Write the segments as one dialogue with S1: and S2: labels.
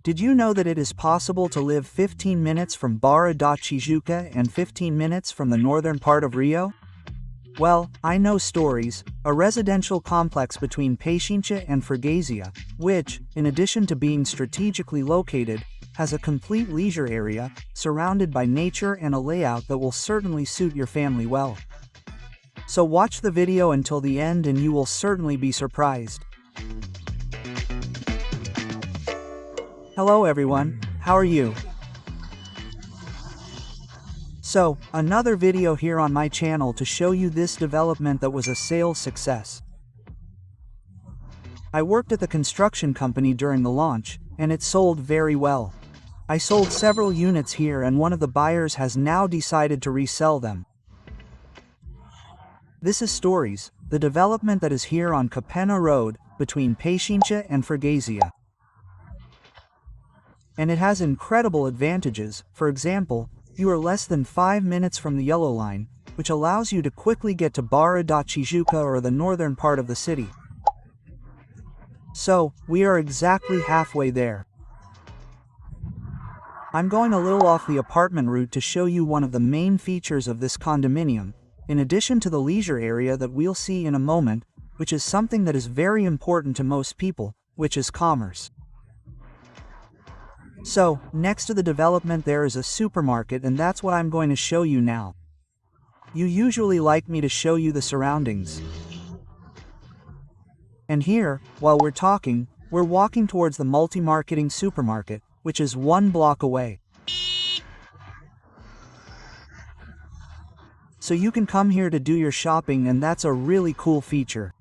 S1: Did you know that it is possible to live 15 minutes from Barra da Tijuca and 15 minutes from the northern part of Rio? Well, I know stories, a residential complex between Pechincha and Freguesia, which, in addition to being strategically located, has a complete leisure area, surrounded by nature and a layout that will certainly suit your family well. So watch the video until the end and you will certainly be surprised. Hello everyone, how are you? So, another video here on my channel to show you this development that was a sales success. I worked at the construction company during the launch, and it sold very well. I sold several units here and one of the buyers has now decided to resell them. This is Stories, the development that is here on Capena Road, between Pechincha and Freguesia. And it has incredible advantages. For example, you are less than 5 minutes from the yellow line, which allows you to quickly get to Barra da Tijuca or the northern part of the city. So, we are exactly halfway there. I'm going a little off the apartment route to show you one of the main features of this condominium, in addition to the leisure area that we'll see in a moment, which is something that is very important to most people, which is commerce. So, next to the development there is a supermarket and that's what I'm going to show you now. You usually like me to show you the surroundings. And here, while we're talking, we're walking towards the multi-marketing supermarket, which is 1 block away. So you can come here to do your shopping and that's a really cool feature.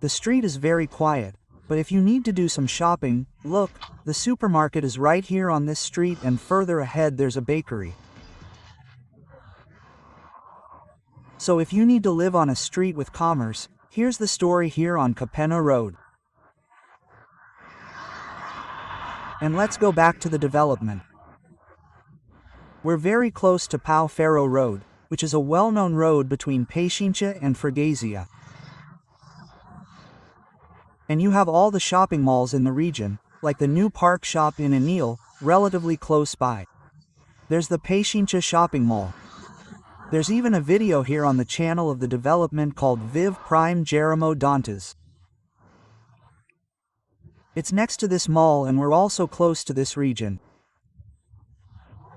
S1: The street is very quiet. But if you need to do some shopping, look, the supermarket is right here on this street and further ahead there's a bakery. So if you need to live on a street with commerce, here's the story here on Capena Road. And let's go back to the development. We're very close to Pau Ferro Road, which is a well-known road between Pechincha and Freguesia. And you have all the shopping malls in the region, like the new Park Shop in Anil, relatively close by. There's the Pechincha shopping mall. There's even a video here on the channel of the development called Viv Prime Jeremo Dantas. It's next to this mall and we're also close to this region.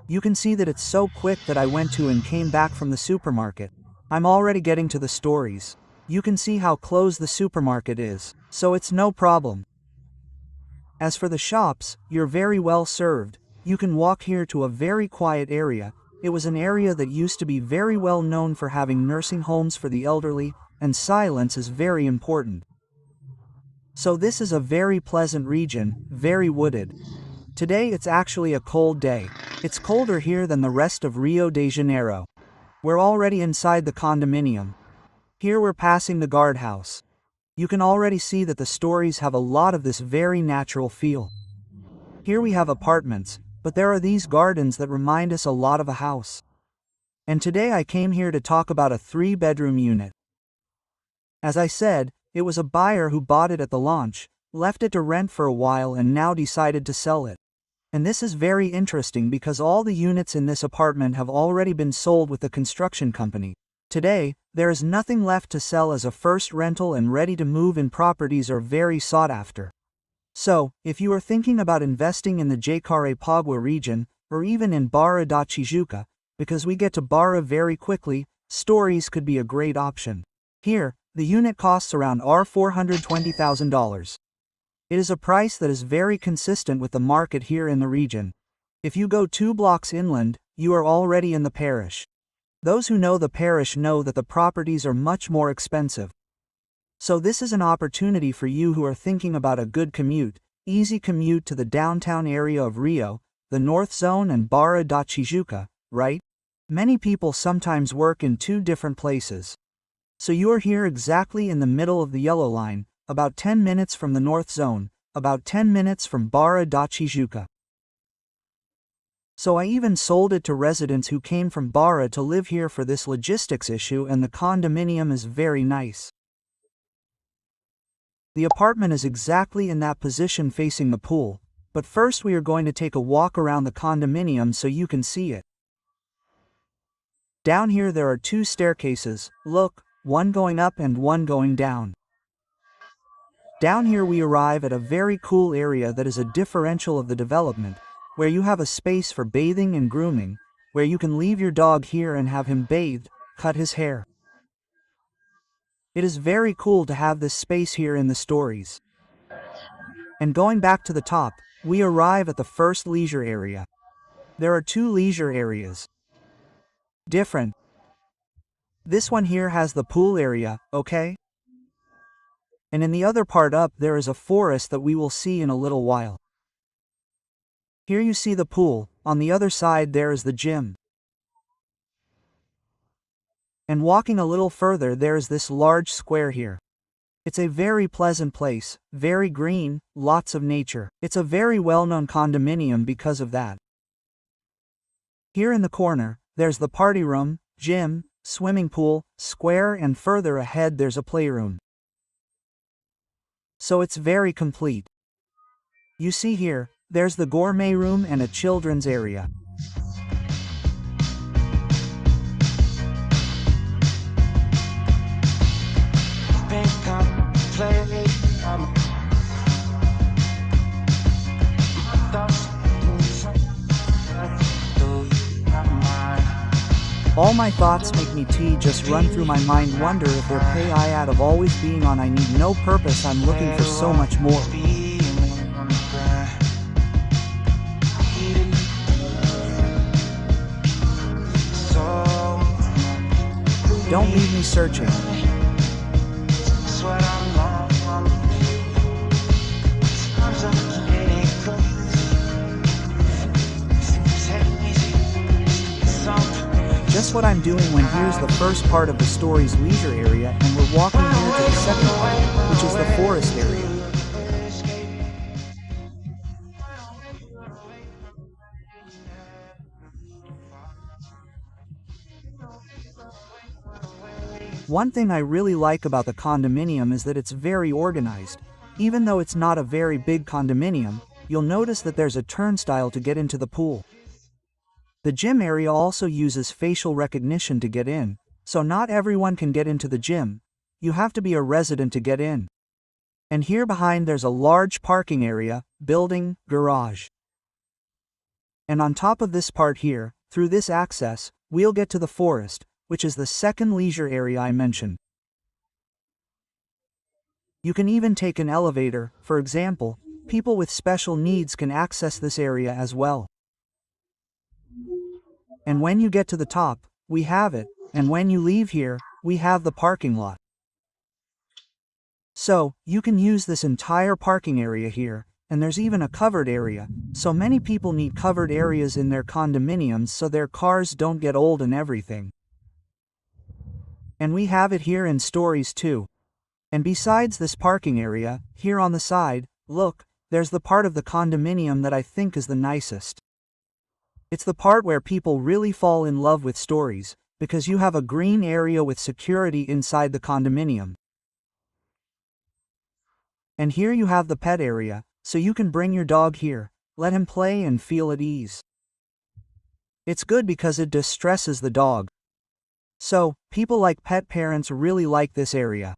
S1: You can see that it's so quick that I went to and came back from the supermarket. I'm already getting to the stories. You can see how close the supermarket is, so it's no problem. As for the shops, you're very well served. You can walk here to a very quiet area. It was an area that used to be very well known for having nursing homes for the elderly, and silence is very important. So this is a very pleasant region, very wooded. Today it's actually a cold day. It's colder here than the rest of Rio de Janeiro. We're already inside the condominium. Here we're passing the guardhouse. You can already see that the stories have a lot of this very natural feel. Here we have apartments, but there are these gardens that remind us a lot of a house. And today I came here to talk about a 3-bedroom unit. As I said, it was a buyer who bought it at the launch, left it to rent for a while and now decided to sell it. And this is very interesting because all the units in this apartment have already been sold with the construction company. Today, there is nothing left to sell as a first rental and ready to move in properties are very sought after. So, if you are thinking about investing in the Jacarepaguá region, or even in Barra da Tijuca, because we get to Barra very quickly, Stories could be a great option. Here, the unit costs around $420,000. It is a price that is very consistent with the market here in the region. If you go 2 blocks inland, you are already in the parish. Those who know the parish know that the properties are much more expensive. So this is an opportunity for you who are thinking about a good commute, easy commute to the downtown area of Rio, the North Zone and Barra da Tijuca, right? Many people sometimes work in 2 different places. So you are here exactly in the middle of the yellow line, about 10 minutes from the North Zone, about 10 minutes from Barra da Tijuca. So I even sold it to residents who came from Barra to live here for this logistics issue, and the condominium is very nice. The apartment is exactly in that position facing the pool, but first we are going to take a walk around the condominium so you can see it. Down here there are two staircases, look, one going up and one going down. Down here we arrive at a very cool area that is a differential of the development, where you have a space for bathing and grooming, where you can leave your dog here and have him bathed, cut his hair. It is very cool to have this space here in the stories. And going back to the top, we arrive at the first leisure area. There are two leisure areas. Different. This one here has the pool area, okay? And in the other part up there is a forest that we will see in a little while. Here you see the pool, on the other side there is the gym. And walking a little further there is this large square here. It's a very pleasant place, very green, lots of nature. It's a very well-known condominium because of that. Here in the corner, there's the party room, gym, swimming pool, square, and further ahead there's a playroom. So it's very complete. You see here, there's the gourmet room and a children's area. All my thoughts make me tea just run through my mind, wonder if their pay I out of always being on I need no purpose, I'm looking for so much more. Don't leave me searching. Just what I'm doing when here's the first part of the story's leisure area and we're walking here to the second part, which is the forest area. One thing I really like about the condominium is that it's very organized. Even though it's not a very big condominium, you'll notice that there's a turnstile to get into the pool. The gym area also uses facial recognition to get in, so not everyone can get into the gym. You have to be a resident to get in. And here behind there's a large parking area, building, garage. And on top of this part here, through this access, we'll get to the forest, which is the second leisure area I mentioned. You can even take an elevator, for example, people with special needs can access this area as well. And when you get to the top, we have it, and when you leave here, we have the parking lot. So, you can use this entire parking area here, and there's even a covered area, so many people need covered areas in their condominiums so their cars don't get old and everything. And we have it here in stories too. And besides this parking area, here on the side, look, there's the part of the condominium that I think is the nicest. It's the part where people really fall in love with stories, because you have a green area with security inside the condominium. And here you have the pet area, so you can bring your dog here, let him play and feel at ease. It's good because it distresses the dog. So, people like pet parents really like this area.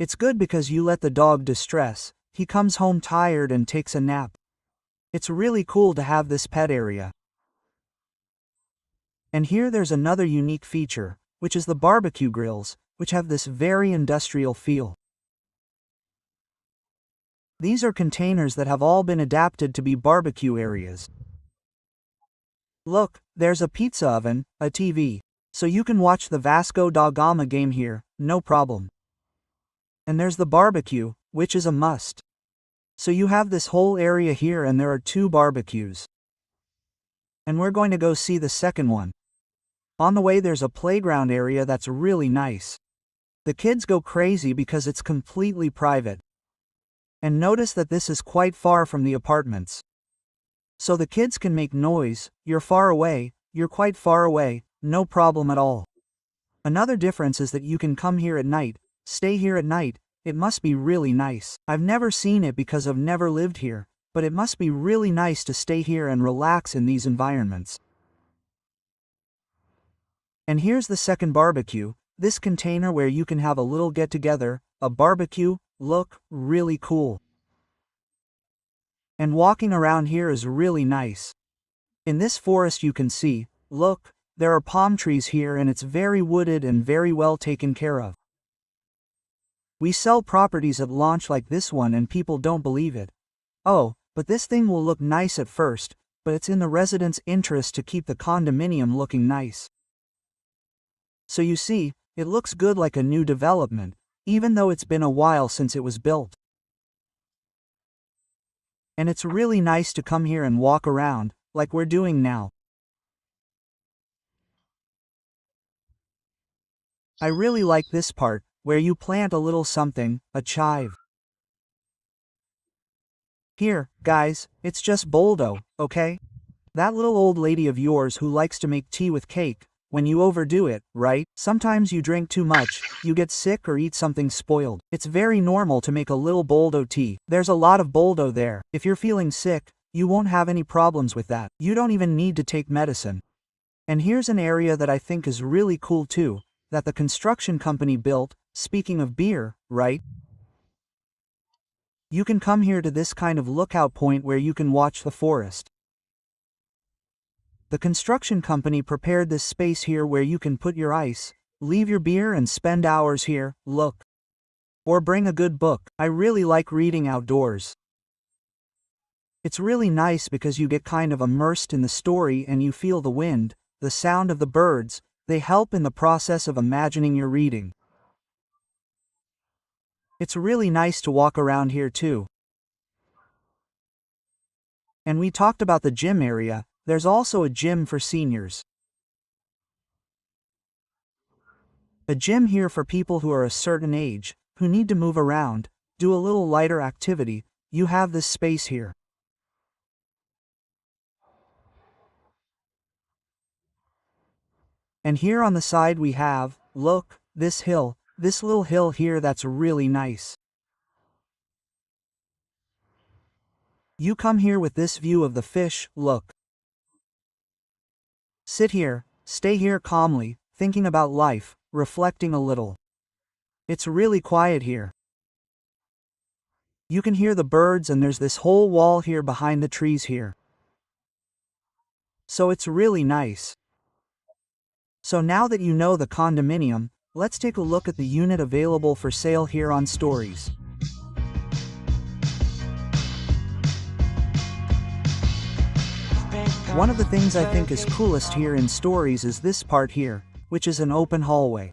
S1: It's good because you let the dog distress, he comes home tired and takes a nap. It's really cool to have this pet area. And here there's another unique feature, which is the barbecue grills, which have this very industrial feel. These are containers that have all been adapted to be barbecue areas. Look, there's a pizza oven, a TV, so you can watch the Vasco da Gama game here, no problem. And there's the barbecue, which is a must. So you have this whole area here and there are two barbecues. And we're going to go see the second one. On the way there's a playground area that's really nice. The kids go crazy because it's completely private. And notice that this is quite far from the apartments. So the kids can make noise, you're far away, you're quite far away, no problem at all. Another difference is that you can come here at night, stay here at night, It must be really nice. I've never seen it because I've never lived here, but it must be really nice to stay here and relax in these environments. And here's the second barbecue, this container where you can have a little get-together, a barbecue, look, really cool. And walking around here is really nice. In this forest you can see, look, there are palm trees here and it's very wooded and very well taken care of. We sell properties at launch like this one and people don't believe it. Oh, but this thing will look nice at first, but it's in the residents' interest to keep the condominium looking nice. So you see, it looks good like a new development, even though it's been a while since it was built. And it's really nice to come here and walk around, like we're doing now. I really like this part, where you plant a little something, a chive. Here, guys, it's just Boldo, okay? That little old lady of yours who likes to make tea with cake, when you overdo it, right? Sometimes you drink too much, you get sick or eat something spoiled. It's very normal to make a little Boldo tea. There's a lot of Boldo there. If you're feeling sick, you won't have any problems with that. You don't even need to take medicine. And here's an area that I think is really cool too, that the construction company built, speaking of beer, right? You can come here to this kind of lookout point where you can watch the forest. The construction company prepared this space here where you can put your ice, leave your beer and spend hours here, look. Or bring a good book. I really like reading outdoors. It's really nice because you get kind of immersed in the story and you feel the wind, the sound of the birds, they help in the process of imagining your reading. It's really nice to walk around here too. And we talked about the gym area, there's also a gym for seniors. A gym here for people who are a certain age, who need to move around, do a little lighter activity, you have this space here. And here on the side we have, look, this hill, this little hill here that's really nice. You come here with this view of the fish, look. Sit here, stay here calmly, thinking about life, reflecting a little. It's really quiet here. You can hear the birds and there's this whole wall here behind the trees here. So it's really nice. So now that you know the condominium, let's take a look at the unit available for sale here on Stories. One of the things I think is coolest here in Stories is this part here, which is an open hallway.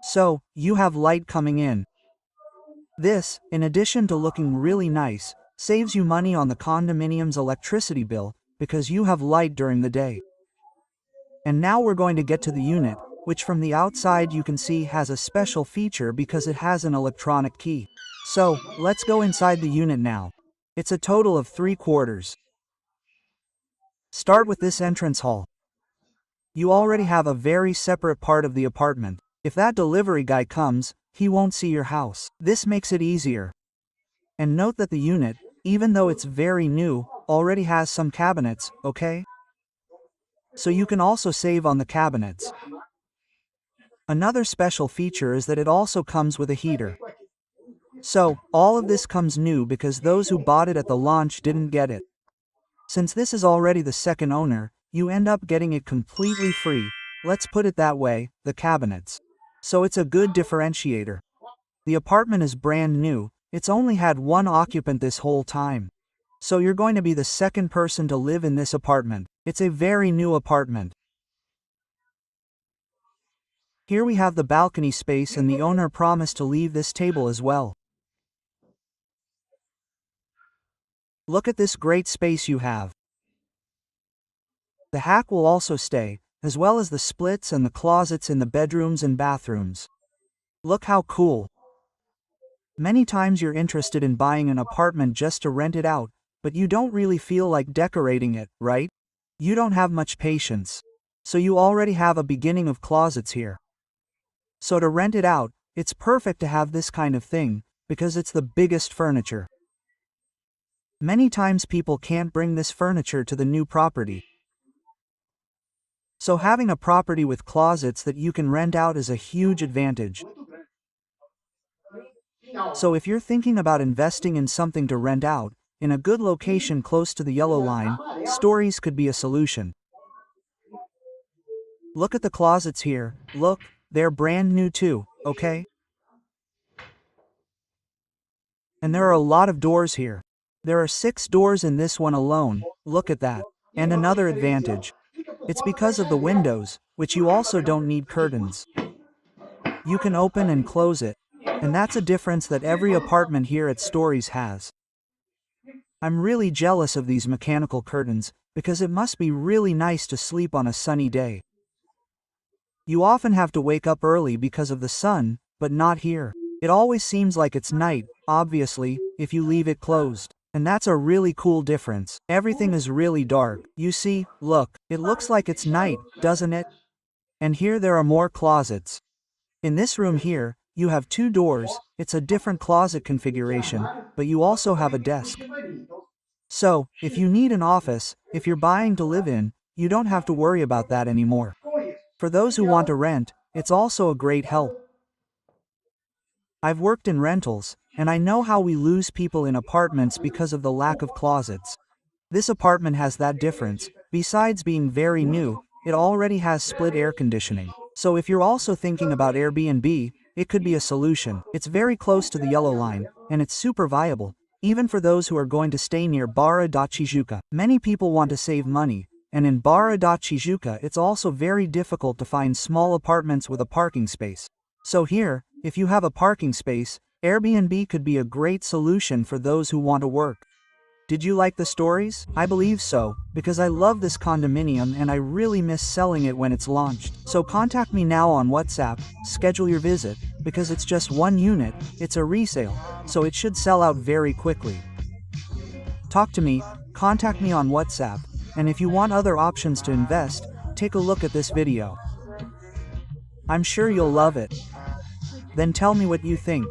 S1: So, you have light coming in. This, in addition to looking really nice, saves you money on the condominium's electricity bill, because you have light during the day. And now we're going to get to the unit, which from the outside you can see has a special feature because it has an electronic key. So, let's go inside the unit now. It's a total of 3 quarters. Start with this entrance hall. You already have a very separate part of the apartment. If that delivery guy comes, he won't see your house. This makes it easier. And note that the unit, even though it's very new, already has some cabinets, okay? So you can also save on the cabinets. Another special feature is that it also comes with a heater. So, all of this comes new because those who bought it at the launch didn't get it. Since this is already the second owner, you end up getting it completely free, let's put it that way, the cabinets. So it's a good differentiator. The apartment is brand new, it's only had 1 occupant this whole time. So you're going to be the second person to live in this apartment. It's a very new apartment. Here we have the balcony space and the owner promised to leave this table as well. Look at this great space you have. The hack will also stay, as well as the splits and the closets in the bedrooms and bathrooms. Look how cool. Many times you're interested in buying an apartment just to rent it out, but you don't really feel like decorating it, right? You don't have much patience. So you already have a beginning of closets here. So to rent it out, it's perfect to have this kind of thing, because it's the biggest furniture. Many times people can't bring this furniture to the new property. So having a property with closets that you can rent out is a huge advantage. So if you're thinking about investing in something to rent out, in a good location close to the yellow line, Stories could be a solution. Look at the closets here, look, they're brand new too, okay? And there are a lot of doors here. There are 6 doors in this one alone, look at that. And another advantage. It's because of the windows, which you also don't need curtains. You can open and close it. And that's a difference that every apartment here at Stories has. I'm really jealous of these mechanical curtains, because it must be really nice to sleep on a sunny day. You often have to wake up early because of the sun, but not here. It always seems like it's night, obviously, if you leave it closed. And that's a really cool difference. Everything is really dark. You see, look, it looks like it's night, doesn't it? And here there are more closets. In this room here, you have 2 doors, it's a different closet configuration, but you also have a desk. So, if you need an office, if you're buying to live in, you don't have to worry about that anymore. For those who want to rent, it's also a great help. I've worked in rentals, and I know how we lose people in apartments because of the lack of closets. This apartment has that difference. Besides being very new, it already has split air conditioning. So if you're also thinking about Airbnb, it could be a solution. It's very close to the yellow line, and it's super viable, even for those who are going to stay near Barra da Tijuca. Many people want to save money, and in Barra da Tijuca it's also very difficult to find small apartments with a parking space. So here, if you have a parking space, Airbnb could be a great solution for those who want to work. Did you like the stories? I believe so, because I love this condominium and I really miss selling it when it's launched. So contact me now on WhatsApp, schedule your visit, because it's just 1 unit, it's a resale, so it should sell out very quickly. Talk to me, contact me on WhatsApp, and if you want other options to invest, take a look at this video. I'm sure you'll love it. Then tell me what you think.